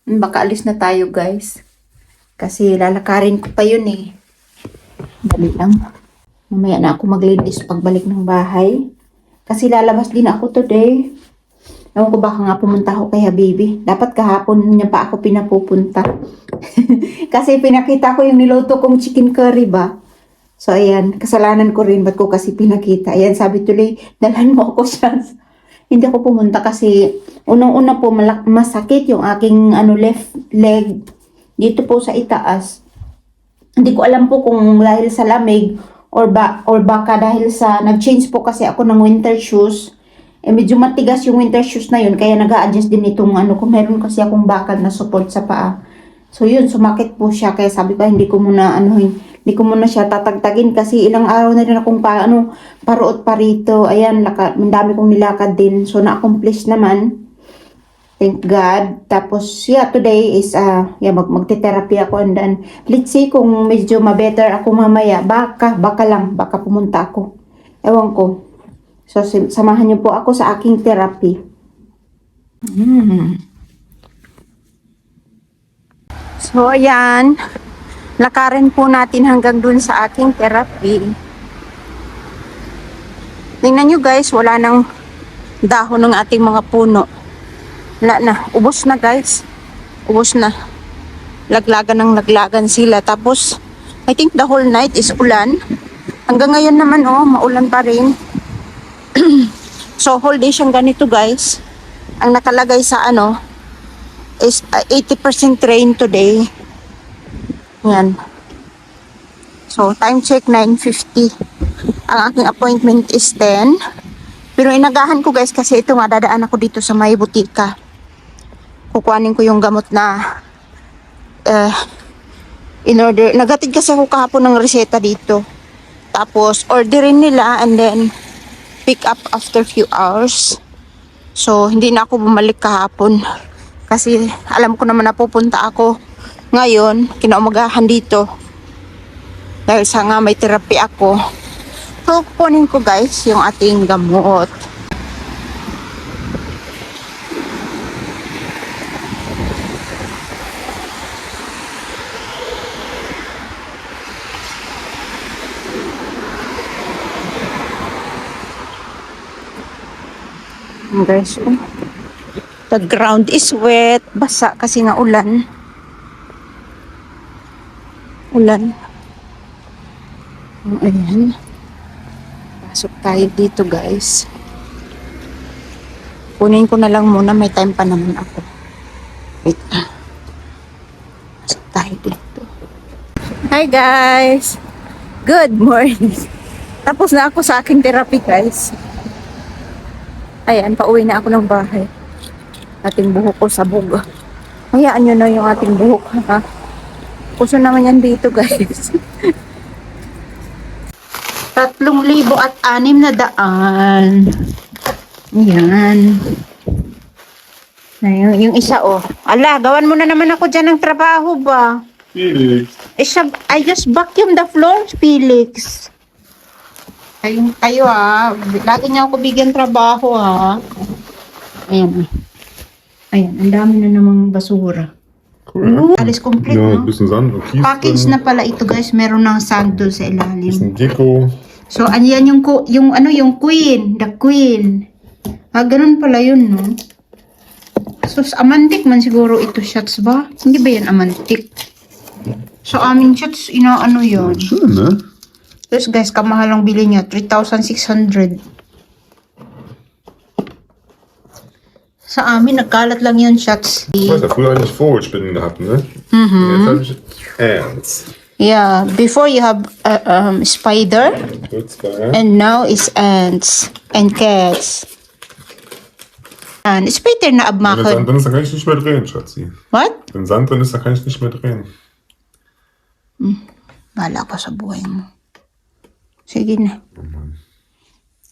Baka alis na tayo, guys. Kasi lalakarin ko pa yun eh. Dali lang. Mamaya na ako maglinis pagbalik ng bahay. Kasi lalabas din ako today. Ewan ko baka nga pumunta ako kay Habibi. Dapat kahapon niya pa ako pinapupunta. Kasi pinakita ko yung niluto kong chicken curry ba. So ayan, kasalanan ko rin. Ba't ko kasi pinakita? Ayan, sabi tuloy, dalhan mo ako siya. Hindi ako pumunta kasi unang-una po masakit yung aking left leg dito po sa itaas. Hindi ko alam po kung dahil sa lamig or baka dahil sa nag-change po kasi ako ng winter shoes. Eh medyo matigas yung winter shoes na yun kaya nag-a-adjust din itong kung meron kasi akong bakal na support sa paa. So yun, sumakit po siya kaya sabi ko hindi ko muna siya tatagtagin kasi ilang araw na rin akong paruot pa rito. Ayan, ang dami kong nilakad din. So na-accomplish naman. Thank God. Tapos, yeah, today is, magte-therapy ako and then, let's see kung medyo ma-better ako mamaya. Baka pumunta ako. Ewan ko. So, samahan niyo po ako sa aking therapy. So, ayan. Lakarin po natin hanggang dun sa aking therapy. Tingnan nyo guys, wala nang dahon ng ating mga puno. Wala na. Ubos na guys. Ubos na. Laglagan sila. Tapos, I think the whole night is ulan. Hanggang ngayon naman, maulan pa rin. So, whole day siyang ganito guys. Ang nakalagay sa is 80% rain today. Yan. So, time check 9:50. Ang aking appointment is 10. Pero inagahan ko guys kasi ito nga dadaan ako dito sa may butika. Kukuhanin ko yung gamot na in order. Nagatid kasi ako kahapon ng reseta dito. Tapos orderin nila and then pick up after few hours. So, hindi na ako bumalik kahapon. Kasi alam ko naman na pupunta ako ngayon, kinaumagahan dito. Dahil sa nga may therapy ako. So, kunin ko guys yung ating gamot. Guys, the ground is wet. Basa kasi nga ulan. Ayan. Pasok tayo dito guys. Kunin ko na lang muna. May time pa naman ako. Wait. Pasok tayo dito. Hi guys! Good morning! Tapos na ako sa aking therapy guys. Ayan, pauwi na ako ng bahay. Ating buhok ko sabog. Hayaan nyo na yung ating buhok ha. Puso naman yan dito guys. 3,600. Ayan. Yung isa Ala, gawan mo na naman ako dyan ng trabaho ba? Felix. I just vacuum the floor, Felix. Kayo lagi niya ako bigyan trabaho Ayan. Ayan, ang dami na namang basura. Cool. Alles complete, Ja, no? ein bisschen Sand und Kies Package drin. na pala ito, guys. Meron ng sand doon sa ilalim. Bisschen Deko. So, yan yung queen. The queen. Ganun pala yun, no? So, amantik man siguro ito shots ba? Hindi ba yan amantik? So, aming shots, yun. Schön, ne? Yes, guys, kamahal ang bili niya. 3,600. Sa amin, nagkalat lang yun shots. Ich weiß ja, früher hatte ich Vogelspinnen gehabt, ne? Jetzt habe ich Ants. Yeah, before you have spider, and now is ants and cats. And it's better na Wenn Sand abmachen. drin ist, dann kann ich nicht mehr drehen, Schatzi. What? Wenn Sand drin ist, dann kann ich nicht mehr drehen. Bahala ka sa buhay mo. Sige na.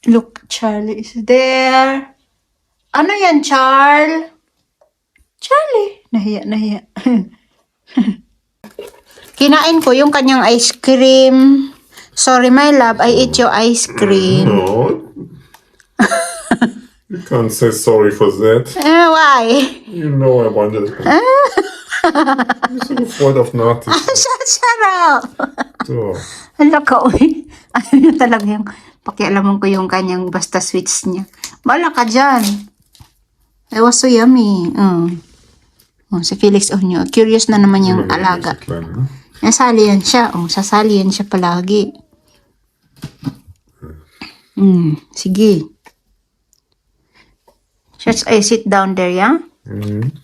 Look, Charlie is there. Ano yan, Charlie? Charlie. Nahiya. Kinain ko yung kanyang ice cream. Sorry, my love. I ate your ice cream. No. You can't say sorry for that. Why? You know I wanted it. Ich bin so gefreut auf Nachtisch. Shut up! So. Hala ka, uy. Ano niya talaga yung pakialaman ko yung kanyang basta sweets niya. Bala ka dyan. It was so yummy. Oh, si Felix, oh nyo. Curious na naman yung Immer noch alaga. so klein, ne? Nasali yan siya. Oh, sasali yan siya palagi. Sige. Should I sit down there, yeah? Mhm.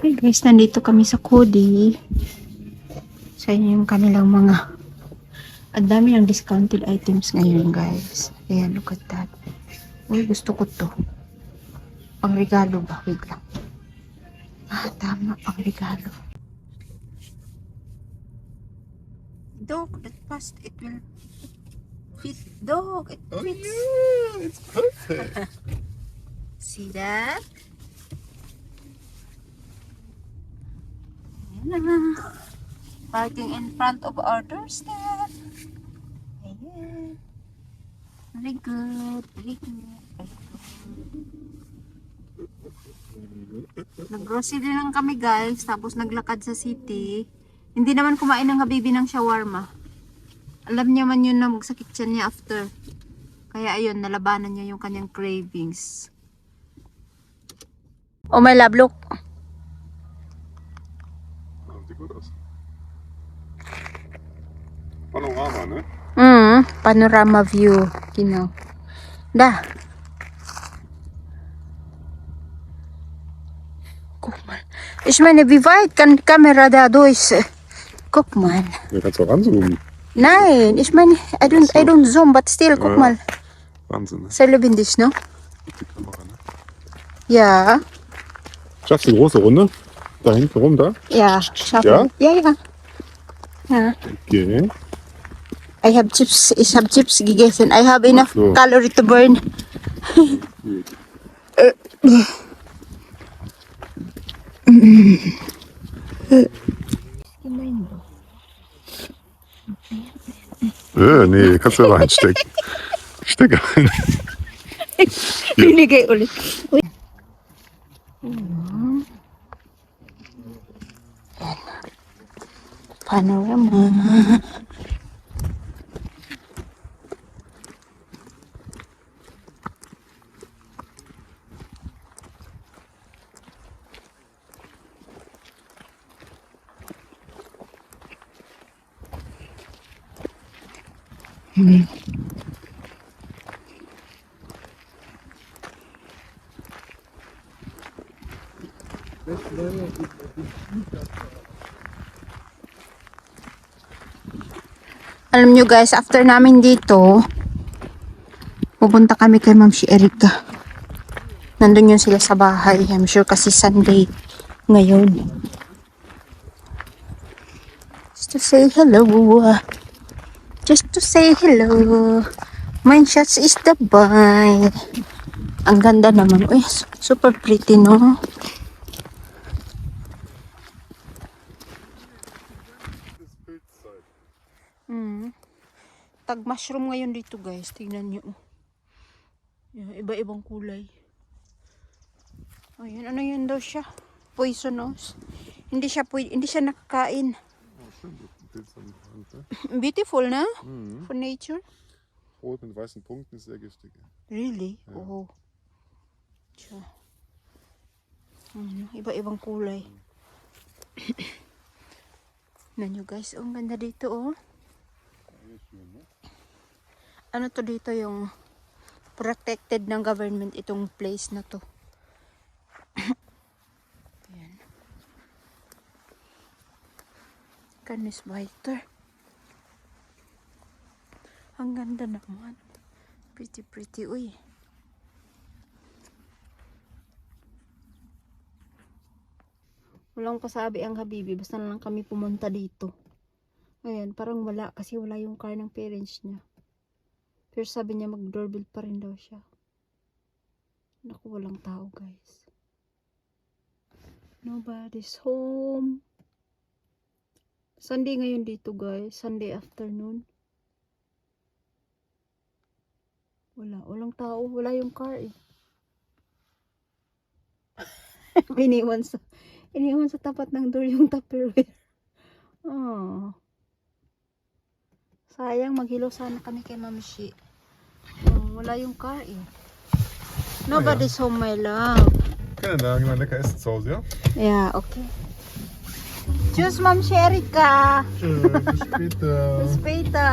Hey guys, nandito kami sa Kodi. Sa inyo yung kanilang mga... Ang dami ng discounted items ngayon, guys. Ayan, look at that. Uy, gusto ko to. Pang regalo ba? Wait lang. Tama, pang regalo. Dog, that fast, it will fit. Dog, it fits. It's perfect. See that? Ayan na. Parking in front of our doorstep. Ayan. Very good. Very good. Nag-grocery lang kami guys. Tapos naglakad sa city. Hindi naman kumain ng habibi ng shawarma. Alam niya man yun na magsakit siya niya after. Kaya ayun, nalabanan niya yung kanyang cravings. Oh my love, look. Sieht gut aus. Panorama, ne? Panorama view. Genau. Da. Guck mal. Ich meine, wie weit kann die Kamera da durch? Guck mal. Da kannst du auch ranzoomen. Nein, ich meine, I don't zoom, but still, guck Ja. mal. Wahnsinn, ne? Sehr lebendig, no? Die Kamera, ne? Ja. Schaffst du die große Runde? Da hinten rum, da? Ja, schaffen. Ja? Ja. Ja. Okay. Ich habe Chips gegessen. I have enough Ach so. calorie to burn. Nee, kannst du da reinstecken. Steck rein. Binigay ulit. Panorama. Alam nyo guys, after namin dito, pupunta kami kay Ma'am si Erica. Nandun yun sila sa bahay. I'm sure kasi Sunday ngayon. Just to say hello. Just to say hello. Mine shots is the buy. Ang ganda naman. Uy, super pretty, no? Tag mushroom ngayon dito guys. Tingnan nyo. Yan, iba-ibang kulay. Ayun, ano yun daw siya? Poisonous. Hindi siya nakakain. Beautiful, na? For nature. Rot mit weißen Punkten ist sehr giftig. Really? Ja. Oh. Siya. Iba-ibang kulay. Tingnan nyo guys. Oh, ang ganda dito, oh. Ano to dito yung protected ng government itong place na to. Ayan. Canis Biter. Ang ganda naman. Pretty pretty, uy. Walang pasabi ang habibi. Basta na lang kami pumunta dito. Ayan, parang wala. Kasi wala yung car ng parents niya. Pero sabi niya mag-doorbell pa rin daw siya. Naku, walang tao guys. Nobody's home. Sunday ngayon dito guys. Sunday afternoon. Walang tao. Wala yung car eh. iniwan sa tapat ng door yung Tupperware. Oh. Sayang, maghilo sana kami kay Ma'am Shi. Oh, wala yung car eh. Nobody's home, my love. Können da irgendwann lecker essen zu Hause, ja? Yeah, okay. Tschüss, Ma'am Sherika. Tschüss, bis später. Bis später.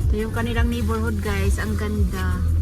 Ito yung kanilang neighborhood, guys. Ang ganda.